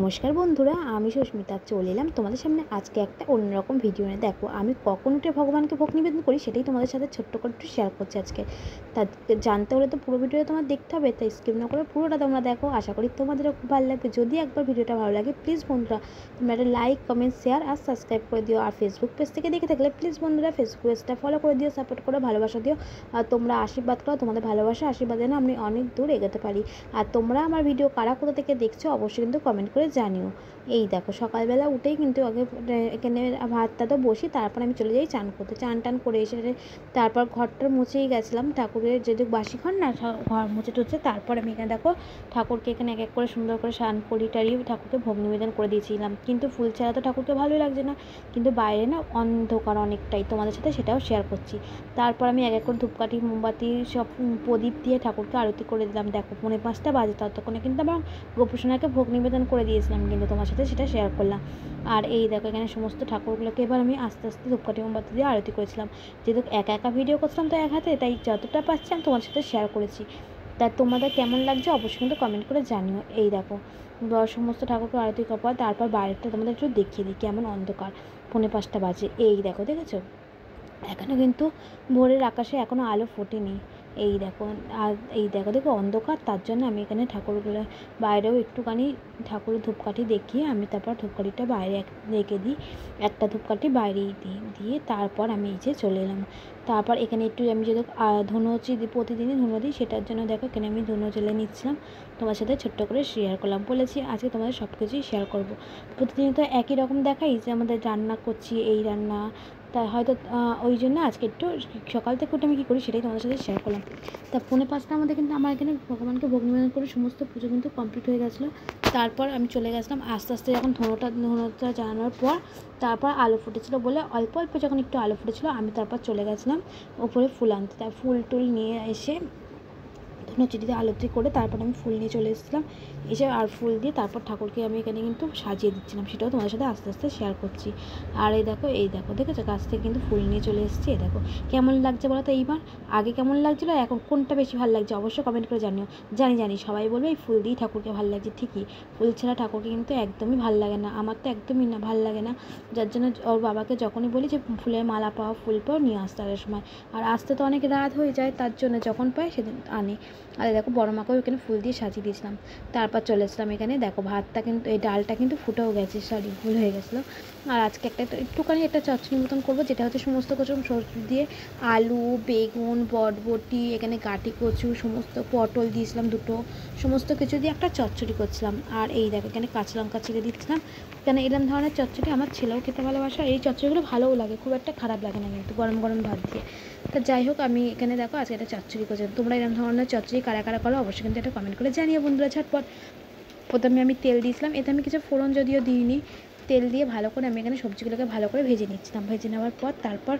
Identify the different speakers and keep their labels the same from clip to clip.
Speaker 1: नमस्कार बंधुरा आमी सुष्मिता चले एलाम तुम्हारे सामने आज के एक अन्यरकम भिडियो निये। देखो आमी कखन उठे भगवान के भोग निवेदन करी सेटाई तुम्हारे साथे छोट्ट करे एकटु शेयर करछि आजके। ता जानते होले तो पुरो भिडियो तोमादेर देखते होबे, ताई स्किप ना करे पुरोटा तोमरा देखो। आशा करी तोमादेरो खूब भालो लागबे। जदि एकबार भिडियोटा भालो लागे प्लिज बंधुरा तोमरा एकटा लाइक कमेंट शेयर और सबसक्राइब करे दिओ। और फेसबुक पेज थेके देखे थाकले प्लिज बंधुरा फेसबुक पेजटा फलो करे दिओ, सापोर्ट करो, भालोबासा दिओ। और तोमरा आशीर्बाद करो, तोमादेर भालोबासा आशीर्बादे जेन आमि अनेक दूर एगोते पारी। और तोमरा आमार भिडियो कारा कोथा थेके देखछो अवश्यई किन्तु कमेंट करे জানিও। এই দেখো সকালবেলা উঠেই কিন্তু আগে এখানে ভাতটা তো বসি, তারপর আমি চলে যাই চান করতে। চান টান করে এসে তারপর ঘরটা মুছেই গেছিলাম, ঠাকুরের যদি বাসি ঘর না ঘর মুছে টুছে তারপর আমি এখানে দেখো ঠাকুরকে এখানে এক এক করে সুন্দর করে স্নান করি টারিয়ে ঠাকুরকে ভোগ নিবেদন করে দিয়েছিলাম। কিন্তু ফুল ছাড়া তো ঠাকুরকে ভালোই লাগছে না, কিন্তু বাইরে না অন্ধকার অনেকটাই, তোমাদের সাথে সেটাও শেয়ার করছি। তারপর আমি এক এক করে ধূপকাঠি মোমবাতি সব প্রদীপ দিয়ে ঠাকুরকে আরতি করে দিলাম। দেখো 4:45টা বাজে, ততক্ষণে কিন্তু আমার গোপুসোনাকে ভোগ নিবেদন করে দিয়েছিলাম, কিন্তু তোমার সাথে সেটা শেয়ার করলাম। আর এই দেখো এখানে সমস্ত ঠাকুরগুলোকে এবার আমি আস্তে আস্তে ধূপকাঠি মোমবাতি দিয়ে আরতি করেছিলাম। যেহেতু একা একা ভিডিও করছিলাম তো এক হাতে, তাই যতটা পাচ্ছি আমি তোমার সাথে শেয়ার করেছি। তা তোমাদের কেমন লাগছে অবশ্যই কিন্তু কমেন্ট করে জানিও। এই দেখো সমস্ত ঠাকুরকে আরতি করার পর তারপর বাইরেটা তোমাদের একটু দেখিয়ে দিই কেমন অন্ধকার। 4:45টা বাজে। এই দেখো দেখেছো এখনও কিন্তু ভোরের আকাশে এখনও আলো ফোটেনি। এই দেখো আর এই দেখো দেখো অন্ধকার, তার জন্য আমি এখানে ঠাকুরগুলো বাইরেও একটুখানি ঠাকুরের ধূপকাঠি দেখিয়ে আমি তারপর ধূপকাঠিটা বাইরে রেখে দিই, একটা ধূপকাঠি বাইরেই দিই, দিয়ে তারপর আমি এই যে চলে এলাম। তারপর এখানে একটু আমি যদি ধুনো প্রতিদিনই ধুনো দিই, সেটার জন্য দেখো এখানে আমি ধুনো জ্বেলে নিচ্ছিলাম। তোমার সাথে ছোট্ট করে শেয়ার করলাম, বলেছি আজকে তোমাদের সব কিছুই শেয়ার করবো। প্রতিদিন তো একই রকম দেখাই যে আমাদের রান্না করছি এই রান্না, তা হয়তো ওই জন্য আজকে একটু সকাল থেকে উঠে আমি কী করি সেটাই তোমাদের সাথে শেয়ার করলাম। তা 4:45টার মধ্যে কিন্তু আমার এখানে ভগবানকে ভোগ নিবেদন করে সমস্ত পুজো কিন্তু কমপ্লিট হয়ে গেছিলো। তারপর আমি চলে গেছিলাম আস্তে আস্তে, যখন ধুনোটা জ্বালানোর পর তারপর আলো ফুটেছিলো বলে অল্প অল্প যখন একটু আলো ফুটেছিলো আমি তারপর চলে গেছিলাম ওপরে ফুল আনতে। তার ফুল টুল নিয়ে এসে ধুনোচিটিতে আলতি করে তারপর আমি ফুল নিয়ে চলে এসেছিলাম। এসে আর ফুল দিয়ে তারপর ঠাকুরকে আমি এখানে কিন্তু সাজিয়ে দিচ্ছিলাম, সেটাও তোমাদের সাথে আস্তে আস্তে শেয়ার করছি। আর এই দেখো দেখেছো গাছ থেকে কিন্তু ফুল নিয়ে চলে এসেছি। এই দেখো কেমন লাগছে বলো তো এইবার, আগে কেমন লাগছিলো এখন কোনটা বেশি ভালো লাগছে অবশ্যই কমেন্ট করে জানিও। জানি সবাই বলবে এই ফুল দিয়েই ঠাকুরকে ভালো লাগছে, ঠিকই ফুল ছাড়া ঠাকুরকে কিন্তু একদমই ভালো লাগে না, আমার তো একদমই না ভালো লাগে না। যার জন্য ওর বাবাকে যখনই বলি যে ফুলের মালা পাও ফুল পাও নিয়ে আসতে আসার সময়, আর আসতে তো অনেক রাত হয়ে যায়, তার জন্য যখন পাই সেদিন আনে। আর দেখো বড় মাকেও এখানে ফুল দিয়ে সাজিয়ে দিয়েছিলাম। তারপর চলে এসেছিলাম এখানে, দেখো ভাতটা কিন্তু এই ডালটা কিন্তু ফুটেও গেছে, সরি ভুল হয়ে গেছিলো। আর আজকে একটুখানি একটা চচ্চড়ি মতন করবো, যেটা হচ্ছে সমস্ত কিছু সবজি দিয়ে আলু বেগুন বটবটি এখানে গাঁটি কচু সমস্ত পটল দিয়েছিলাম দুটো, সমস্ত কিছু দিয়ে একটা চচ্চড়ি করছিলাম। আর এই দেখো এখানে কাঁচা লঙ্কা ছিঁড়ে দিচ্ছিলাম, কেন এরকম ধরনের চচ্চড়ি আমার ছেলেও খেতে ভালোবাসে, এই চচ্চড়িগুলো ভালোও লাগে, খুব একটা খারাপ লাগে না কিন্তু গরম গরম ভাত দিয়ে। তা যাই হোক আমি এখানে দেখো আজকে একটা চচ্চড়ি করছিলাম। তোমরা এরকম ধরনের চচ্চড়ি কারা কারা করো অবশ্যই কিন্তু একটা কমেন্ট করে জানিও বন্ধুরা ঝটপট। প্রথমে আমি তেল দিয়েছিলাম, এতে আমি কিছু ফোড়ন যদিও দিইনি, তেল দিয়ে ভালো করে আমি এখানে সবজিগুলোকে ভালো করে ভেজে নিচ্ছিলাম। ভেজে নেওয়ার পর তারপর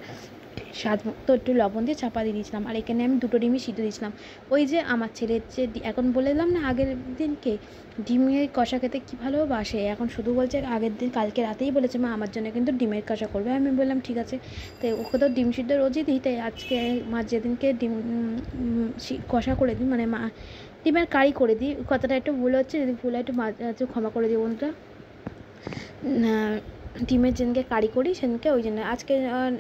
Speaker 1: স্বাদ মতো একটু লবণ দিয়ে চাপা দিয়ে দিয়েছিলাম। আর এখানে আমি 2টো ডিমই সিদ্ধ দিয়েছিলাম। ওই যে আমার ছেলের যে এখন বললাম না আগের দিনকে ডিমের কষা খেতে কী ভালোবাসে, এখন শুধু বলছে আগের দিন কালকে রাতেই বলেছে মা আমার জন্য কিন্তু ডিমের কষা করবে। আমি বললাম ঠিক আছে, তাই ওকে তো ডিম সিদ্ধ রোজই দিই, তাই আজকে মা যেদিনকে ডিম কষা করে দিই মানে মা ডিমের কারি করে দিই, কথাটা একটু ভুল হচ্ছে, যদি ভুল হয় একটু ক্ষমা করে দিই বন্ধুরা। ডিমের যেদিনকে কারি করি সেদিনকে ওই জন্য আজকে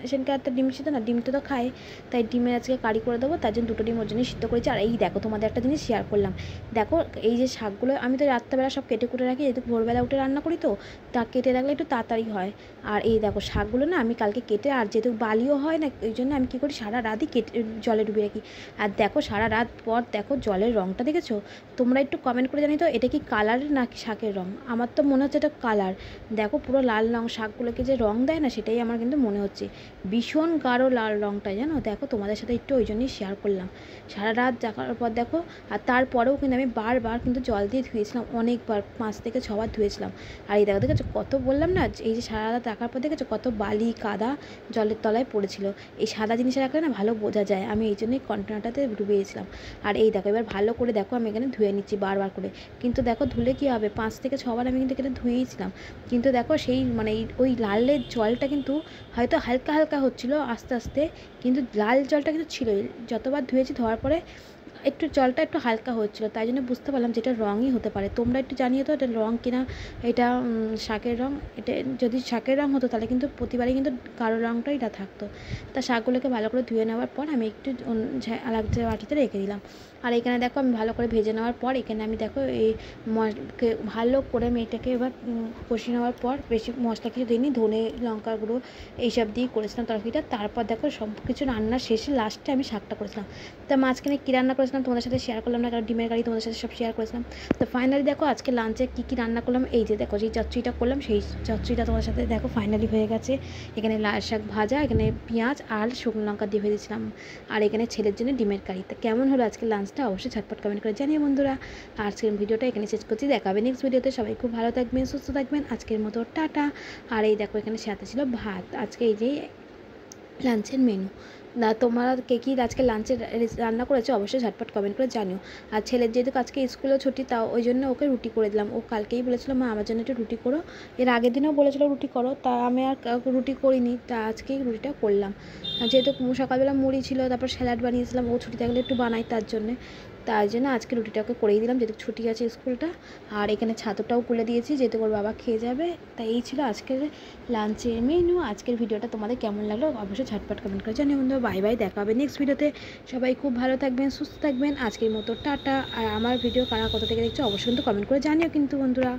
Speaker 1: সেদিনকে একটা ডিম সিদ্ধ না ডিমটা তো খায়, তাই ডিমের আজকে কারি করে দেবো, তার জন্য 2টো ডিম ওর জন্য সিদ্ধ করেছি। আর এই দেখো তোমাদের একটা জিনিস শেয়ার করলাম, দেখো এই যে শাকগুলো আমি তো রাত্রেবেলা সব কেটে কুটে রাখি, যেহেতু ভোরবেলা উঠে রান্না করি তো তা কেটে রাখলে একটু তাড়াতাড়ি হয়। আর এই দেখো শাকগুলো না আমি কালকে কেটে, আর যেহেতু বালিও হয় না ওই জন্য আমি কী করি সারা রাতই কেটে জলে ডুবিয়ে রাখি। আর দেখো সারা রাত পর দেখো জলের রঙটা দেখেছো, তোমরা একটু কমেন্ট করে জানি তো এটা কি কালার নাকি শাকের রঙ, আমার তো মনে হচ্ছে এটা কালার। দেখো পুরো লাল রঙ, শাকগুলোকে যে রঙ দেয় না সেটাই আমার কিন্তু মনে হচ্ছে ভীষণ গাঢ় লাল রঙটা, জানো দেখো তোমাদের সাথে একটু ওই জন্যই শেয়ার করলাম। সারা রাত জাগার পর দেখো, আর তারপরেও কিন্তু আমি বারবার কিন্তু জল দিয়ে ধুয়েছিলাম, অনেকবার 5 থেকে 6 বার ধুয়েছিলাম। আর এই দেখো দেখেছো কত বললাম না এই যে সারা রাত রাখার পর দেখেছো কত বালি কাদা জলের তলায় পড়েছিল, এই সাদা জিনিস রাখলে না ভালো বোঝা যায়, আমি এই জন্যই কন্টেনারটাতে ডুবিয়েছিলাম। আর এই দেখো এবার ভালো করে দেখো আমি এখানে ধুয়ে নিচ্ছি বারবার করে, কিন্তু দেখো ধুলে কী হবে 5 থেকে 6 বার আমি কিন্তু এখানে ধুয়েইছিলাম, কিন্তু দেখো সেই মানে ওই লালের জলটা কিন্তু হয়তো হালকা হালকা হচ্ছিলো আস্তে আস্তে, কিন্তু লাল জলটা কিন্তু ছিলই, যতবার ধুয়েছি ধোয়ার পরে একটু জলটা একটু হালকা হচ্ছিলো, তাই জন্য বুঝতে পারলাম যে এটা রঙই হতে পারে। তোমরা একটু জানিয়ে তো এটা রঙ কিনা, এটা শাকের রঙ। এটা যদি শাকের রঙ হতো তাহলে কিন্তু প্রতিবারই কিন্তু কালো রঙটাই এটা থাকতো। তা শাকগুলোকে ভালো করে ধুয়ে নেওয়ার পর আমি একটু আলাদা বাটিতে রেখে দিলাম। আর এখানে দেখো আমি ভালো করে ভেজে নেওয়ার পর এখানে আমি দেখো এই ভালো করে আমি এটাকে এবার কষিয়ে নেওয়ার পর, বেশি মশলা কিছু দিইনি, ধনে লঙ্কার গুঁড়ো এইসব দিয়ে করেছিলাম তরকারিটা। তারপর দেখো সব কিছু রান্নার শেষে লাস্টে আমি শাকটা করেছিলাম। তা মাঝখানে কী রান্না করেছিলাম তোমাদের সাথে শেয়ার করলাম না, কারণ ডিমের কারি তোমাদের সাথে সব শেয়ার করেছিলাম। তো ফাইনালি দেখো আজকে লাঞ্চে কী রান্না করলাম, এই যে দেখো যেই চচ্চড়িটা করলাম সেই চচ্চড়িটা তোমাদের সাথে দেখো ফাইনালি হয়ে গেছে। এখানে লাল শাক ভাজা, এখানে পেঁয়াজ আর শুকনো লঙ্কা দিয়ে ভেজেছিলাম, আর এখানে ছেলের জন্য ডিমের কারি। তা কেমন হলো আজকে লাঞ্চটা অবশ্যই ঝটপট কমেন্ট করে জানিয়ে বন্ধুরা। আজকের ভিডিওটা এখানে শেষ করছি, দেখাবে নেক্সট ভিডিওতে। সবাই খুব ভালো থাকবেন, সুস্থ থাকবেন। আজকের মতো টাটা। আর এই দেখো এখানে সাথে ছিল ভাত। আজকে এই যে লাঞ্চের মেনু। না তোমরা কে কী আজকে লাঞ্চে রান্না করেছো অবশ্যই ঝটপট কমেন্ট করে জানিও। আর ছেলের যেহেতু আজকে স্কুলেও ছুটি, তাও ওই জন্য ওকে রুটি করে দিলাম। ও কালকেই বলেছিলো মা আমার জন্য একটু রুটি করো, এর আগের দিনেও বলেছিলো রুটি করো, তা আমি আর রুটি করিনি, তা আজকেই রুটিটা করলাম। যেহেতু সকালবেলা মুড়ি ছিল, তারপর স্যালাড বানিয়েছিলাম, ও ছুটি থাকলে একটু বানাই তার জন্য আজকে রুটিটাকে করেই দিলাম, যেহেতু ছুটি আছে স্কুলটা। আর এখানে ছাতুটাও খুলে দিয়েছি, যেহেতু ওর বাবা খেয়ে যাবে। তাই এই ছিল আজকের লাঞ্চের মেনু। আজকের ভিডিওটা তোমাদের কেমন লাগলো অবশ্যই ঝটপট কমেন্ট করে জানিও বন্ধুরা। বাই বাই, দেখা হবে নেক্সট ভিডিওতে। সবাই খুব ভালো থাকবেন, সুস্থ থাকবেন। আজকের মতো টাটা। আর আমার ভিডিও কারা কোথা থেকে দেখছো অবশ্যই কিন্তু কমেন্ট করে জানিও কিন্তু বন্ধুরা।